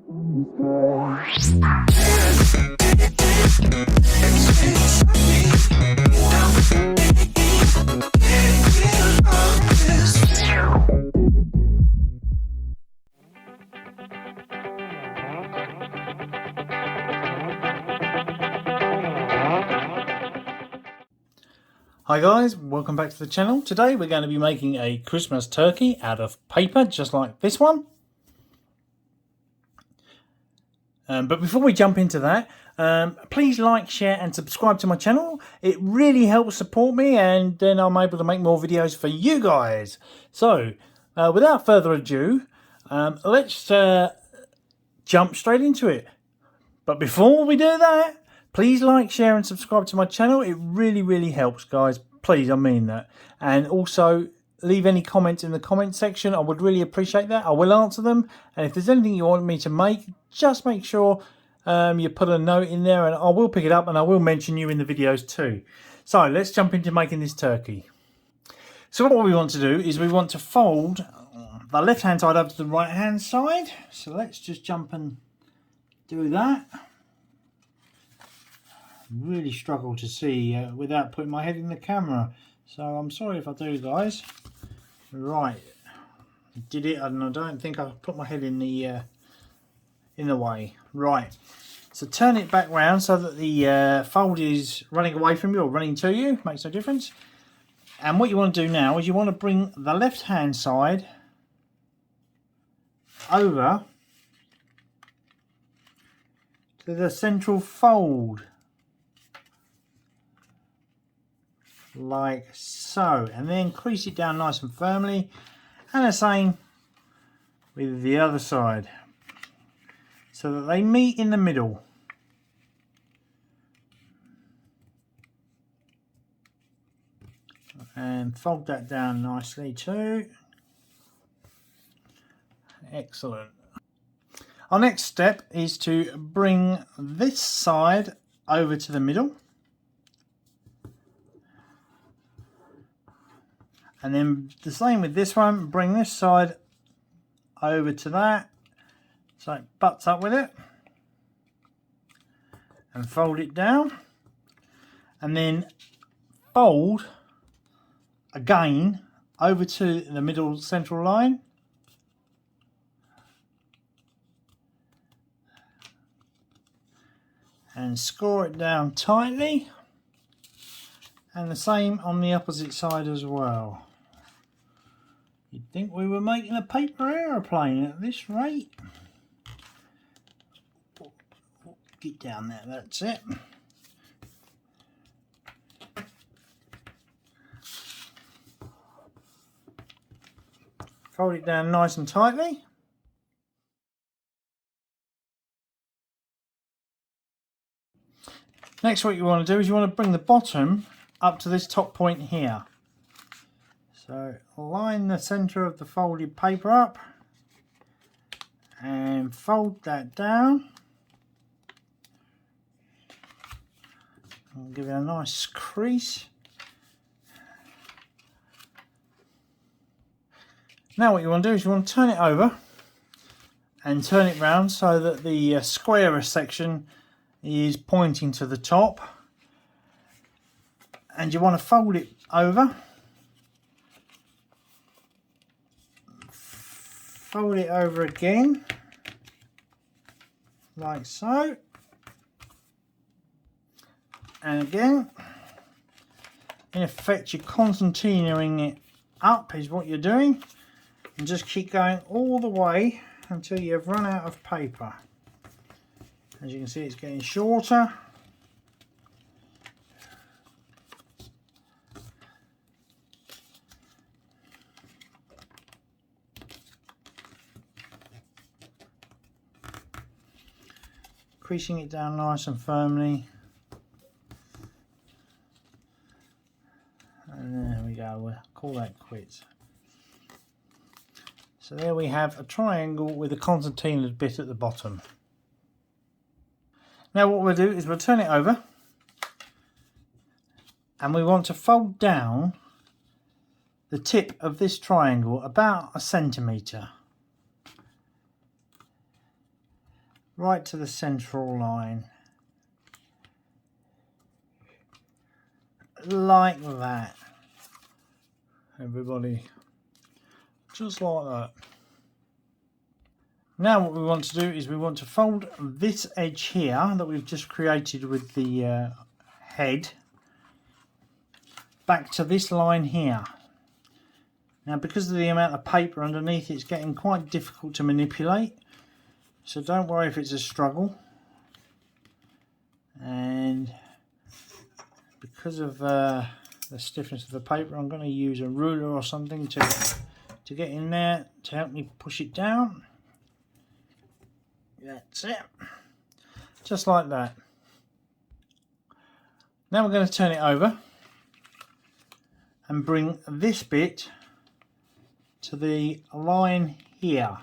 Hi guys, welcome back to the channel. Today we're going to be making a Christmas turkey out of paper, just like this one. But before we jump into that, please like, share and subscribe to my channel. It really helps support me, and then I'm able to make more videos for you guys. So, without further ado, let's jump straight into it. But before we do that, please like, share and subscribe to my channel. It really helps, guys. Please, I mean that. And also, leave any comments in the comment section. I would really appreciate that. I will answer them. And if there's anything you want me to make, just make sure you put a note in there, and I will pick it up and I will mention you in the videos too. So let's jump into making this turkey. So what we want to do is we want to fold the left hand side up to the right hand side. So let's just jump and do that. Really struggle to see without putting my head in the camera, so I'm sorry if I do, guys. Right, did it, and I don't think I put my head in the way. Right, so turn it back round so that the fold is running away from you or running to you, makes no difference. And what you want to do now is you want to bring the left hand side over to the central fold, like so, and then crease it down nice and firmly, and the same with the other side, so that they meet in the middle. And fold that down nicely too. Excellent. Our next step is to bring this side over to the middle, and then the same with this one, bring this side over to that, so it butts up with it, and fold it down, and then fold again over to the middle central line, and score it down tightly, and the same on the opposite side as well. You'd think we were making a paper aeroplane at this rate. Get down there, that's it. Fold it down nice and tightly. Next, what you want to do is you want to bring the bottom up to this top point here. So line the center of the folded paper up and fold that down. I'll give it a nice crease. Now what you want to do is you want to turn it over and turn it round so that the squarer section is pointing to the top, and you want to fold it over. Fold it over again, like so, and again. In effect, you're concertinaing it up is what you're doing, and just keep going all the way until you've run out of paper. As you can see, it's getting shorter. Creasing it down nice and firmly. And there we go, we'll call that quits. So there we have a triangle with a concertinaed bit at the bottom. Now what we'll do is we'll turn it over, and we want to fold down the tip of this triangle about 1 centimetre. right to the central line, like that, everybody, just like that. Now what we want to do is we want to fold this edge here that we've just created with the head back to this line here. Now, because of the amount of paper underneath, it's getting quite difficult to manipulate, so don't worry if it's a struggle. And because of the stiffness of the paper, I'm going to use a ruler or something to get in there to help me push it down. That's it, just like that. Now we're going to turn it over and bring this bit to the line here.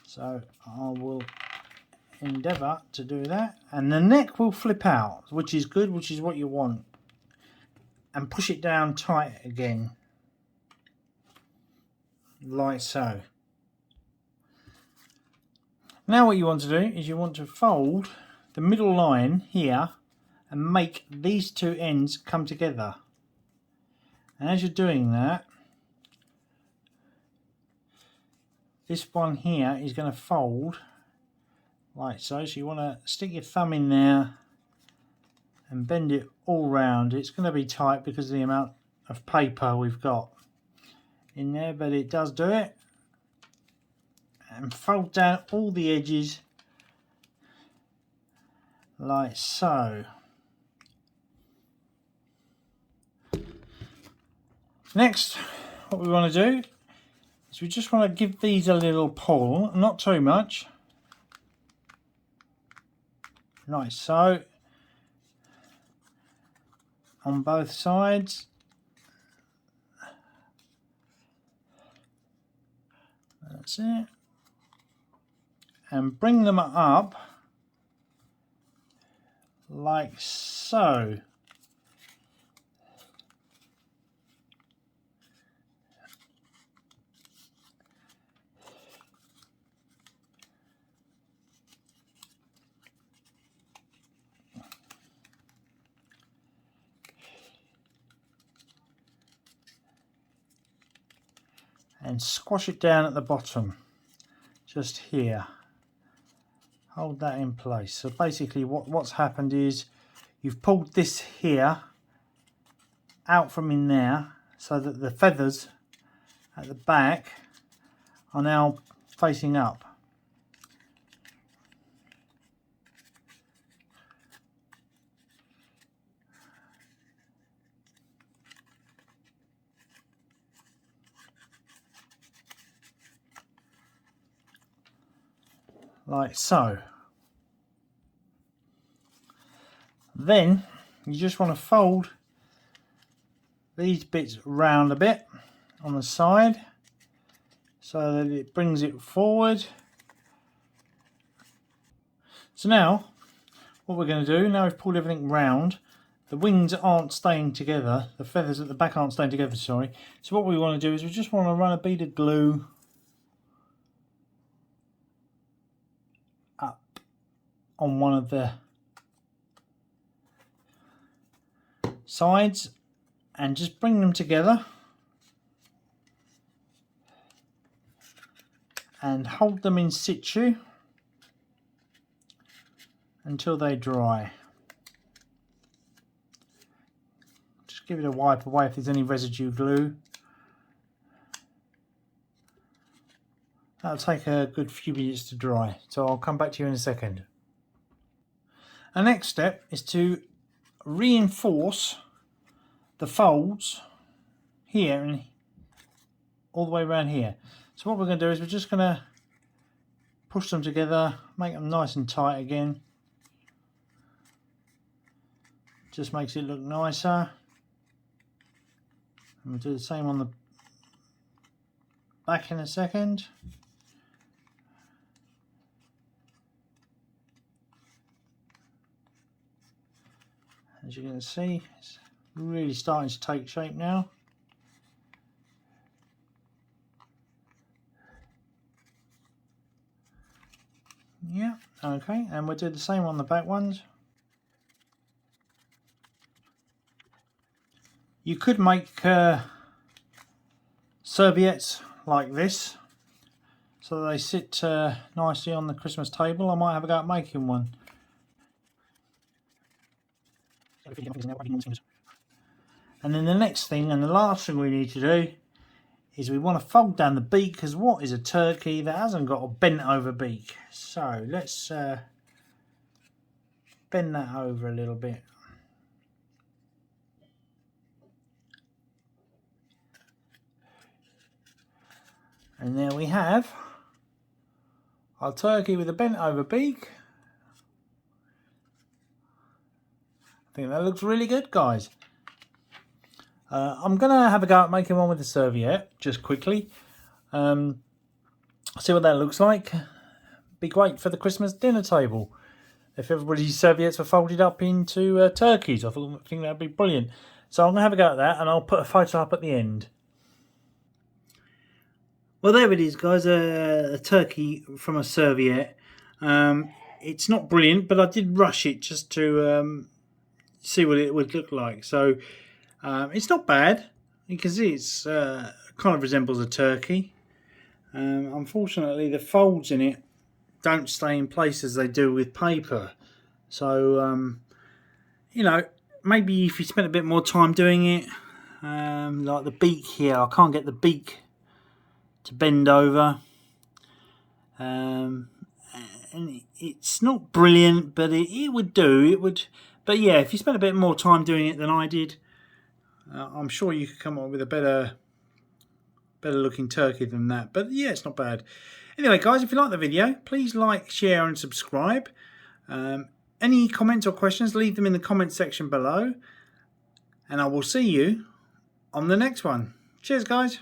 So I will endeavour to do that, and the neck will flip out, which is good, which is what you want, and push it down tight again, like so. Now what you want to do is you want to fold the middle line here and make these two ends come together. And as you're doing that, this one here is going to fold like so. So you want to stick your thumb in there and bend it all round. It's going to be tight because of the amount of paper we've got in there, but it does do it. And fold down all the edges like so. Next, what we want to do is we just want to give these a little pull, not too much, like so, on both sides. That's it. And bring them up like so. And squash it down at the bottom, just here. Hold that in place. So basically what's happened is you've pulled this here out from in there so that the feathers at the back are now facing up. Like so. Then you just want to fold these bits round a bit on the side so that it brings it forward. So now what we're going to do, now we've pulled everything round, the wings aren't staying together, the feathers at the back aren't staying together, sorry. So what we want to do is we just want to run a bead of glue up on one of the sides and just bring them together and hold them in situ until they dry. Just give it a wipe away if there's any residue glue. That'll take a good few minutes to dry, so I'll come back to you in a second. Our next step is to reinforce the folds here and all the way around here. So what we're going to do is we're just going to push them together, make them nice and tight again. Just makes it look nicer. And we'll do the same on the back in a second. As you can see, it's really starting to take shape now. Yeah, Okay, and we'll do the same on the back ones. You could make serviettes like this, so they sit nicely on the Christmas table. I might have a go at making one. And then the next thing, and the last thing we need to do, is we want to fold down the beak, because what is a turkey that hasn't got a bent over beak? So let's bend that over a little bit. And there we have our turkey with a bent over beak. I think that looks really good, guys. I'm going to have a go at making one with a serviette, just quickly. See what that looks like. Be great for the Christmas dinner table. If everybody's serviettes were folded up into turkeys, I think that would be brilliant. So I'm going to have a go at that, and I'll put a photo up at the end. Well, there it is, guys, a turkey from a serviette. It's not brilliant, but I did rush it just to see what it would look like. So it's not bad. You can see it's kind of resembles a turkey. Unfortunately, the folds in it don't stay in place as they do with paper. So, you know, maybe if you spent a bit more time doing it, like the beak here, I can't get the beak to bend over. And it's not brilliant, but it would do. It would. But yeah, if you spent a bit more time doing it than I did, I'm sure you could come up with a better looking turkey than that. But yeah, it's not bad. Anyway, guys, if you like the video, please like, share and subscribe. Any comments or questions, leave them in the comment section below. And I will see you on the next one. Cheers, guys.